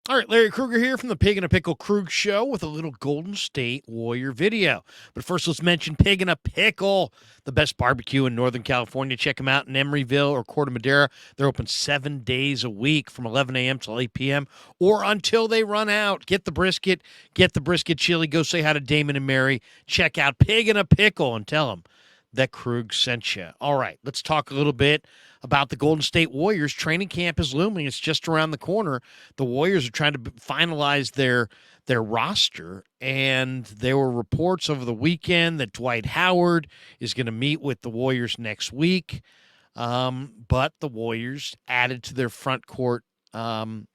All right, Larry Krueger here from the Pig and a Pickle Krug Show with a little Golden State Warrior video. But first, let's mention Pig and a Pickle, the best barbecue in Northern California. Check them out in Emeryville or Corte Madera. They're open 7 days a week from 11 a.m. till 8 p.m. or until they run out. Get the brisket chili. Go say hi to Damon and Mary. Check out Pig and a Pickle and tell them that Krug sent you. All right, let's talk a little bit about the Golden State Warriors. Training camp is looming. It's just around the corner. The Warriors are trying to finalize their roster, and there were reports over the weekend that Dwight Howard is going to meet with the Warriors next week. But the Warriors added to their front court in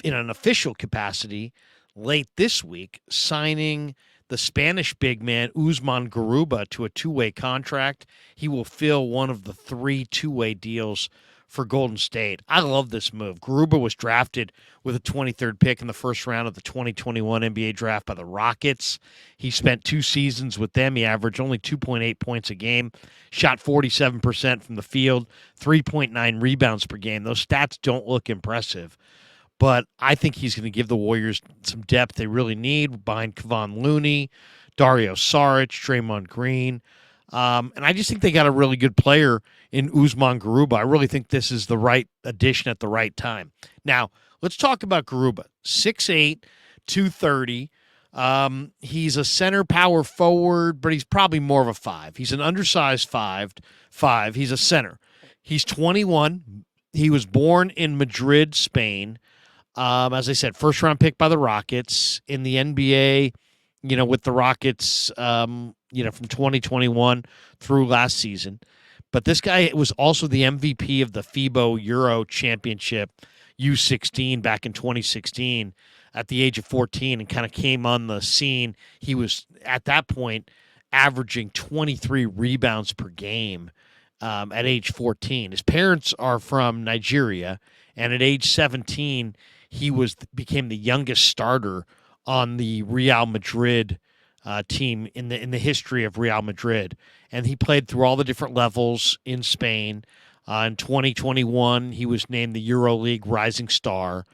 an official capacity late this week, signing the Spanish big man Usman Garuba to a two-way contract. He will fill one of the 3 two-way deals for Golden State. I love this move. Garuba was drafted with a 23rd pick in the first round of the 2021 NBA draft by the Rockets. He spent 2 seasons with them. He averaged only 2.8 points a game, shot 47% from the field, 3.9 rebounds per game. Those stats don't look impressive, but I think he's going to give the Warriors some depth they really need behind Kevon Looney, Dario Saric, Draymond Green. And I just think they got a really good player in Usman Garuba. I really think this is the right addition at the right time. Now, let's talk about Garuba. 6'8", 230. He's a center power forward, but he's probably more of a 5. He's an undersized 5. He's a center. He's 21. He was born in Madrid, Spain. As I said, first round pick by the Rockets in the NBA, with the Rockets, from 2021 through last season. But this guy was also the MVP of the FIBA Euro Championship U16 back in 2016 at the age of 14 and kind of came on the scene. He was, at that point, averaging 23 rebounds per game at age 14. His parents are from Nigeria, and at age 17, he became the youngest starter on the Real Madrid team in the history of Real Madrid, and he played through all the different levels in Spain. In 2021, he was named the EuroLeague Rising Star,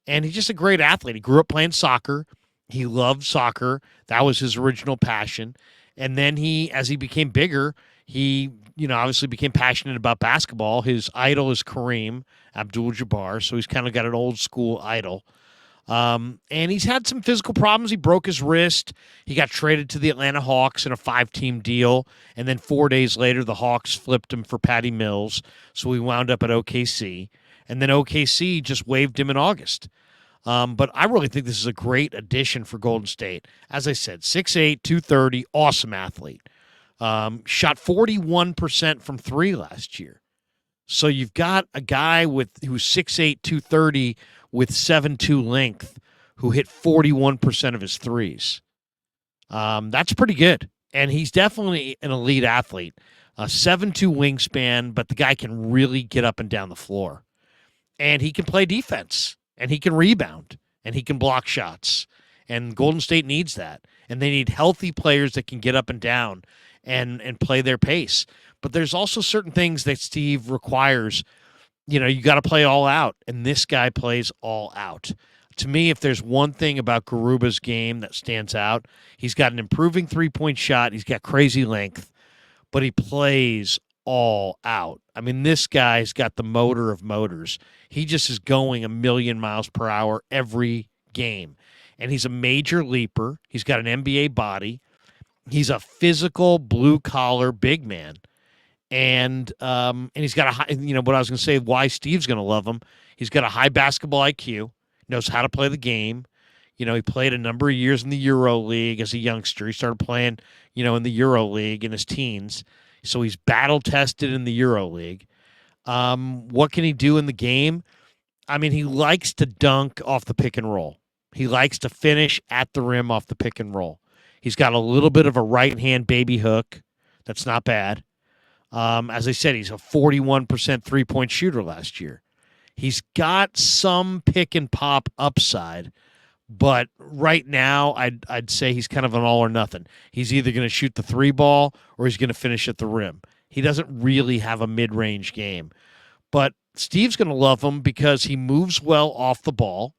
and he's just a great athlete. He grew up playing soccer. He loved soccer. That was his original passion. And then as he became bigger, he obviously became passionate about basketball. His idol is Kareem Abdul-Jabbar, so he's kind of got an old school idol. And he's had some physical problems. He broke his wrist. He got traded to the Atlanta Hawks in a 5-team deal. And then 4 days later, the Hawks flipped him for Patty Mills. So he wound up at OKC. And then OKC just waived him in August. But I really think this is a great addition for Golden State. As I said, 6'8", 230, awesome athlete. Shot 41% from 3 last year. So you've got a guy who's 6'8", 230 with 7'2" length who hit 41% of his threes. That's pretty good. And he's definitely an elite athlete. 7'2" wingspan, but the guy can really get up and down the floor. And he can play defense, and he can rebound, and he can block shots. And Golden State needs that. And they need healthy players that can get up and down and play their pace. But there's also certain things that Steve requires. You got to play all out, and this guy plays all out. To me, if there's one thing about Garuba's game that stands out, he's got an improving three-point shot. He's got crazy length, but he plays all out. I mean, this guy's got the motor of motors. He just is going a million miles per hour every game. And he's a major leaper. He's got an NBA body. He's a physical, blue-collar big man. And he's got a high, what I was going to say, why Steve's going to love him. He's got a high basketball IQ, knows how to play the game. He played a number of years in the EuroLeague as a youngster. He started playing, in the EuroLeague in his teens. So he's battle-tested in the EuroLeague. What can he do in the game? I mean, he likes to dunk off the pick and roll. He likes to finish at the rim off the pick and roll. He's got a little bit of a right-hand baby hook. That's not bad. As I said, he's a 41% three-point shooter last year. He's got some pick and pop upside, but right now I'd say he's kind of an all or nothing. He's either going to shoot the 3 ball or he's going to finish at the rim. He doesn't really have a mid-range game. But Steve's going to love him because he moves well off the ball,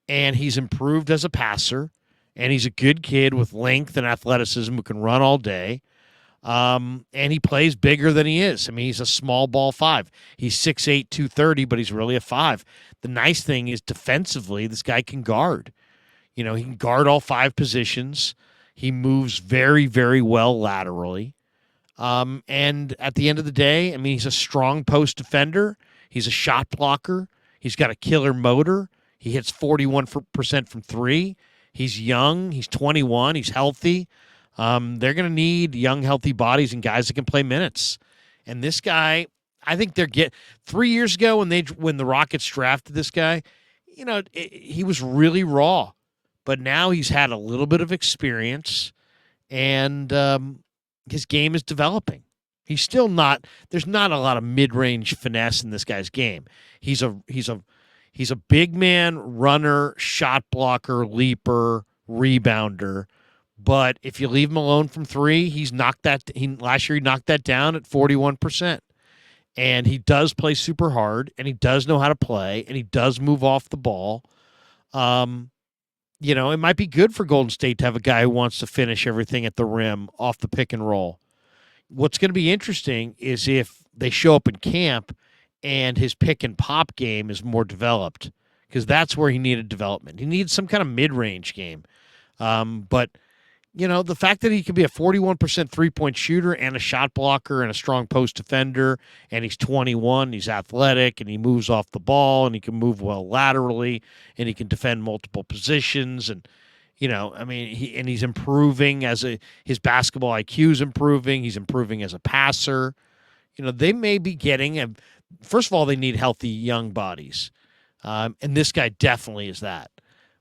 and he's improved as a passer, and he's a good kid with length and athleticism who can run all day. And he plays bigger than he is. I mean, he's a small ball five. He's 6'8", 230, but he's really a five. The nice thing is defensively, this guy can guard. You know, he can guard all five positions. He moves very, very well laterally. And at the end of the day, I mean, he's a strong post defender. He's a shot blocker. He's got a killer motor. He hits 41% from three. He's young. He's 21. He's healthy. They're going to need young, healthy bodies and guys that can play minutes. And this guy, I think 3 years ago when the Rockets drafted this guy, you know, he was really raw, but now he's had a little bit of experience, and his game is developing. He's still not. There's not a lot of mid-range finesse in this guy's game. He's a big man, runner, shot blocker, leaper, rebounder. But if you leave him alone from three, last year he knocked that down at 41%. And he does play super hard, and he does know how to play, and he does move off the ball. You know, it might be good for Golden State to have a guy who wants to finish everything at the rim off the pick and roll. What's going to be interesting is if they show up in camp and his pick and pop game is more developed, because that's where he needed development. He needs some kind of mid-range game. But you know, the fact that he can be a 41% three-point shooter and a shot blocker and a strong post defender, and he's 21, he's athletic, and he moves off the ball, and he can move well laterally, and he can defend multiple positions, and you know, I mean, he's improving his basketball IQ is improving. He's improving as a passer. You know, they may be getting first of all, they need healthy young bodies, and this guy definitely is that.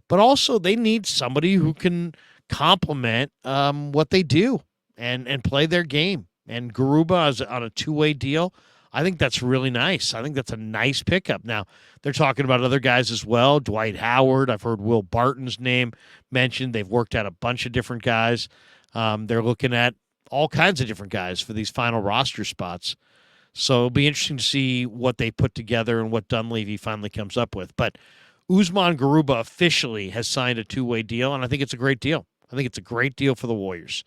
But also, they need somebody who can complement what they do and play their game. And Garuba is on a two-way deal. I think that's really nice. I think that's a nice pickup. Now, they're talking about other guys as well. Dwight Howard. I've heard Will Barton's name mentioned. They've worked out a bunch of different guys. They're looking at all kinds of different guys for these final roster spots. So it'll be interesting to see what they put together and what Dunleavy finally comes up with. But Usman Garuba officially has signed a two-way deal, and I think it's a great deal. I think it's a great deal for the Warriors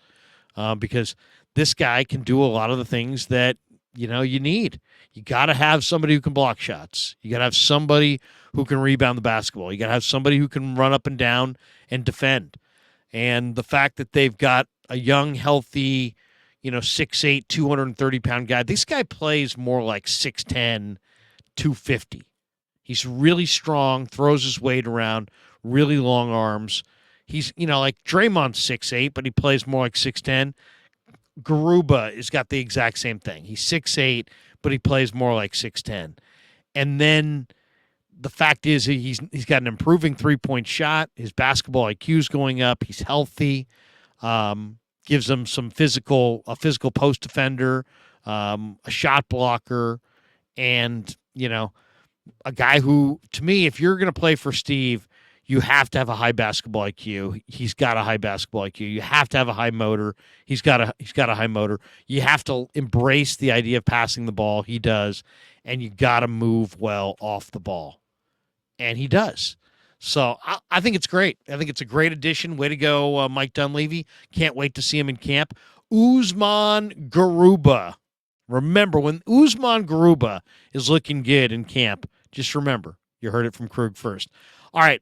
because this guy can do a lot of the things that, you know, you need. You got to have somebody who can block shots. You got to have somebody who can rebound the basketball. You got to have somebody who can run up and down and defend. And the fact that they've got a young, healthy, you know, 6'8", 230-pound guy, this guy plays more like 6'10", 250. He's really strong, throws his weight around, really long arms. He's, you know, like Draymond's 6'8", but he plays more like 6'10". Garuba has got the exact same thing. He's 6'8", but he plays more like 6'10". And then the fact is he's got an improving three-point shot. His basketball IQ's going up. He's healthy. Gives him a physical post defender, a shot blocker, and, you know, a guy who, to me, if you're going to play for Steve, you have to have a high basketball IQ. He's got a high basketball IQ. You have to have a high motor. He's got a high motor. You have to embrace the idea of passing the ball. He does, and you got to move well off the ball, and he does. So I think it's great. I think it's a great addition. Way to go, Mike Dunleavy. Can't wait to see him in camp. Usman Garuba. Remember, when Usman Garuba is looking good in camp, just remember, you heard it from Krug first. All right.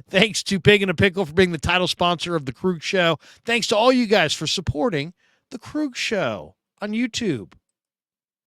Thanks to Pig and a Pickle for being the title sponsor of The Krug Show. Thanks to all you guys for supporting The Krug Show on YouTube.